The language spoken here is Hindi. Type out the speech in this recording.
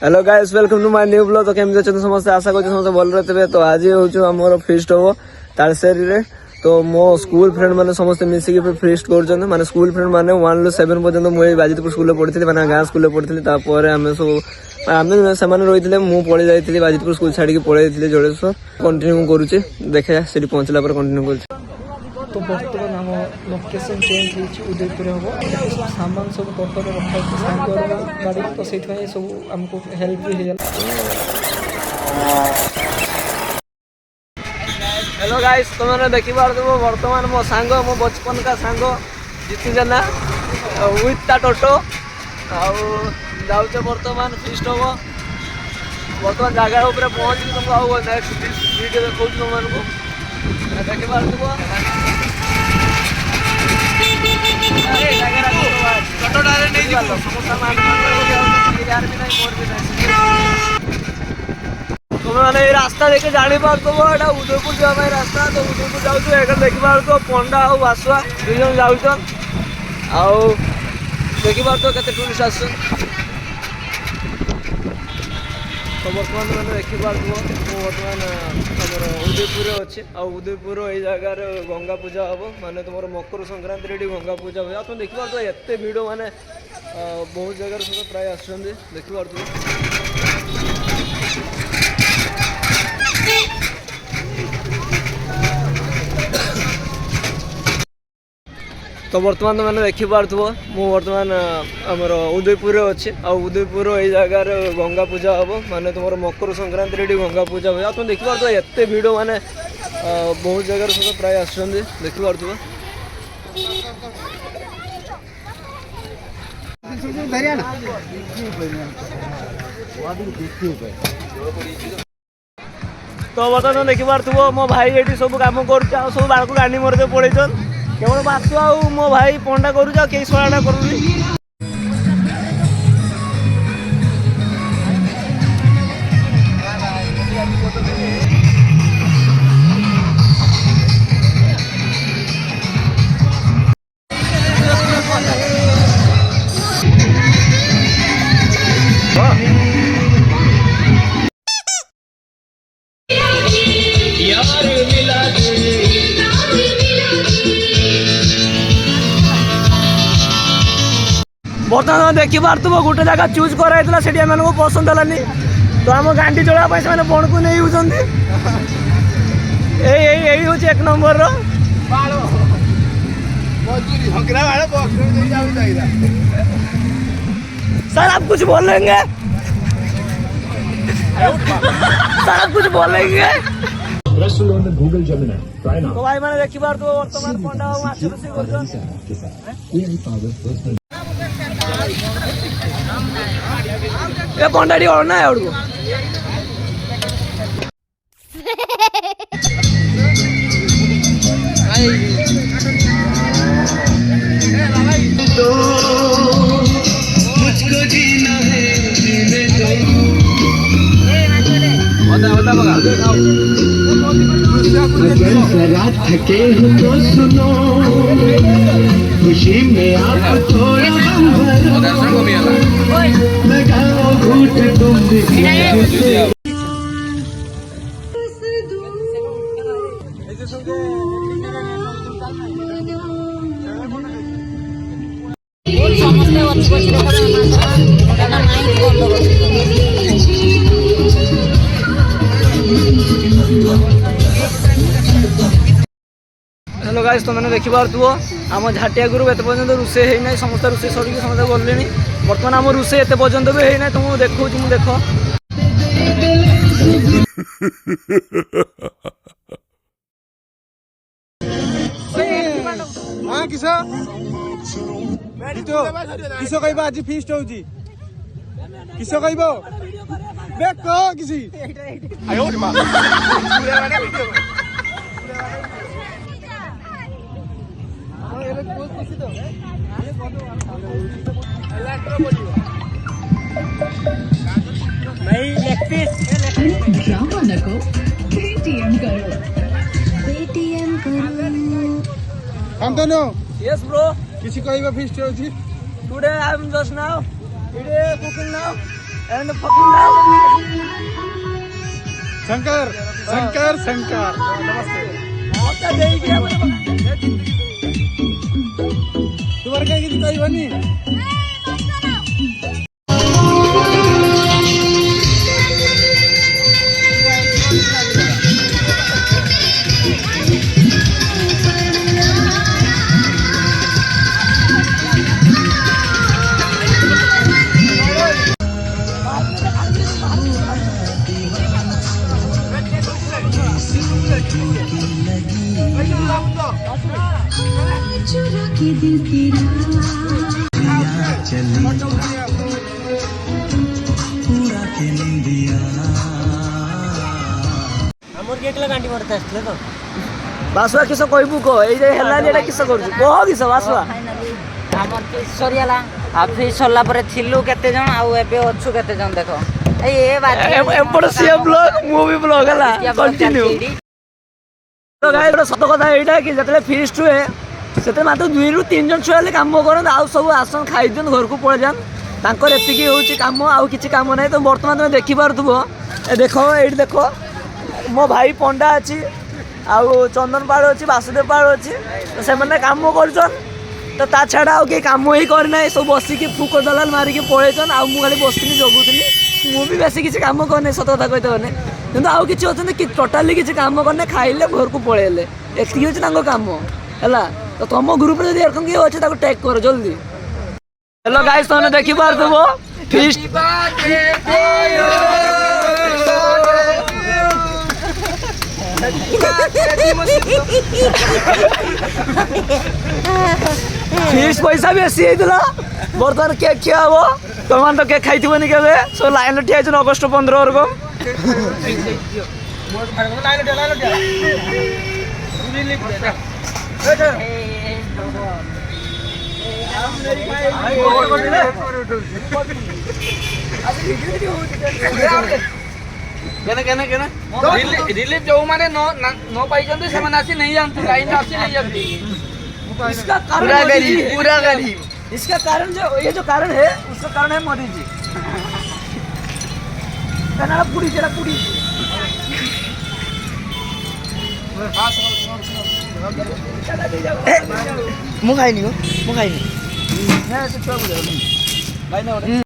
Hello guys welcome to my new blog. तो केमती अच्छा समस्त आशा कर समस्त भल रही तो आज हूँ फिस्ट हम तालसेरी रे। तो मो स्कूल फ्रेंड मैंने समस्त मिसिकी फिस्ट कर माने स्कूल फ्रेंड मैंने 1 ରୁ 7 पर्यंत मुझे बाजितपुर स्कूल पढ़ी मैंने गाँ स्कूल पढ़ी आम सब आम रही मुझे पढ़ी जाइए बाजितपुर स्कूल छाड़ी पढ़ी जोड़ेश्वर कंटिन्यू करुचे देखे से पहुँचला कंटिन्यू कर। तो बर्तमान आम लोकेशन चेंज हो उदयपुर हम सब सामान सब टोटो रखा गाड़ी तो से सब आमको हेल्प भी हो। हेलो गाइस तुमने देखी पार्थिव बर्तमान मो सांग मो बचपन का सांग जीतू जेना विथ ता टोटो जाऊे बर्तमान फिस्ट हम बर्तमान जगह उपर पहुँची तुमको नेक्स्ट वीडियो देखा तुमको देखी पार्थिव मैंने रास्ता देखे जानी पार्थिव एटा उदयपुर जावाई रास्ता। तो उदयपुर जाऊँ देखी पार्थिव पंडा और बासुआ 2 जन जाऊन देखी पार्थिव के टूरिस्ट आस। तो बर्तमान मैंने देखी पार्थिव बर्तमान उदयपुर अच्छे उदयपुर ये जगार गंगा पूजा हम माने तुम मकर संक्रांति ये गंगा पूजा हुए तुम देखी पार्थिव एत भिड़ माने बहुत जगार सब प्राय आस देखी पार्थिव। तो बर्तमान मैंने देखी पार्थिव मु बर्तमान आमर उदयपुर अच्छे उदयपुर ये जगार गंगा पूजा हम माने तुम मकर संक्रांति ये गंगा पूजा हुए तुम देखी पार्थिव एत भिड़ माने बहुत जगार सब प्राय आस देखी पार्थिव। तो बर्तमान देखी पार्थिव मो भाई ये सब कम कर सब बाड़क गाड़ी मरते पड़े केवल बासु आ मो भाई पंडा करूँ कई सहायता करूँ। बर्तमान देखी पार्थिव गोटे जगह चूज कराइला से पसंद है तो आम गांडी चलापी से बण को नहीं हूँ 1 नंबर सर आप कुछ बोलेंगे सर आप कुछ बोलेंगे तो भाई मैंने देखी पार्थिव बर्तमान पंडा ये पंडाड़ी और ना है उनको तो मुझको जीना है जीने दो अगर जरा थके हो तो सुनो खुशी में आप थोड़ा लगाओ घूट तुम हेलो गाइस तो मैंने देखी पार्थिव आम झाटिया गुरु एत पर्यटन रोषे होना समस्त रोषे सर समस्त गले बर्तमान आम रोषे एत पर्यटन भी होना तुमको देखा तुम देख किस कह आज फिस्ट हो किस कह किसी नहीं लेग पीस ड्रामा न को पेटीएम करो Antonio. Yes, bro. किसी कहबा फिस्ट होची? Today I am just now. Today cooking now. and fucking love. Shankar Shankar Shankar नमस्ते। मौका देगी अब तुम्हारे कहीं की कोई बनी चुरा के दिल तेरा चली पूरा खेली दिया हमर गेट लगा आंटी मरते असले तो बासुआ किस कहबू कह ये हेला जेटा किस करू कह किस बासुआ हमर फिस सरियाला आ फिस सरला परे थिलु केते जण आ एबे अछु केते जण देखो ए बात एपड़ सी ब्लॉग मूवी ब्लॉग हला कंटिन्यू तो गाइस बड़ा सत कथा एटा कि जतले फीस्ट हुए सेते मात्र 2 रु 3 जण छुआले काम करन आ सब आसन खाइ दिन घर को पळे जान तांकर एतिकी होउची काम आ किछि काम नै तो वर्तमान तुम देखि पारथबो ए देखो एठी देखो मो भाई पंडा अछि आ चंदन पाड़ अछि वासुदेव पाड़ अछि तो से माने काम करछन तो ता छाड़ा आ के काम ही करना सब बसी के फुक दलाल मारी के पळेछन आ मु खाली बसनी जगुतनी मु भी बेसी किछि काम करने सत कथा कहते बने किंतु आउ किछि होछन कि टोटली किछि काम करने खाइले घर को पळेले एतिकी होछि तांको काम हला तो तुम ग्रुप रे एरकम के होछि ताको टैग करो जल्दी हेलो गाइस तने देखि पारथबो फीस्ट फीस पैसा बेसी हेतला बर्तमान केक खियाबो तमान तो केक खाइथिबनी केबे सो लाइन ठिया छ अगस्त 15 वर्ग रिलीफ जो माने नो पाई जंते से माने आसी नहीं जानते लाइन आसी नहीं जानते इसका कारण पूरा गरीब इसका कारण जो ये जो कारण है उसका कारण है मोदी जी कनाडा पूरी जरा पूरी मु खाइनी हो मैं तो भाई ना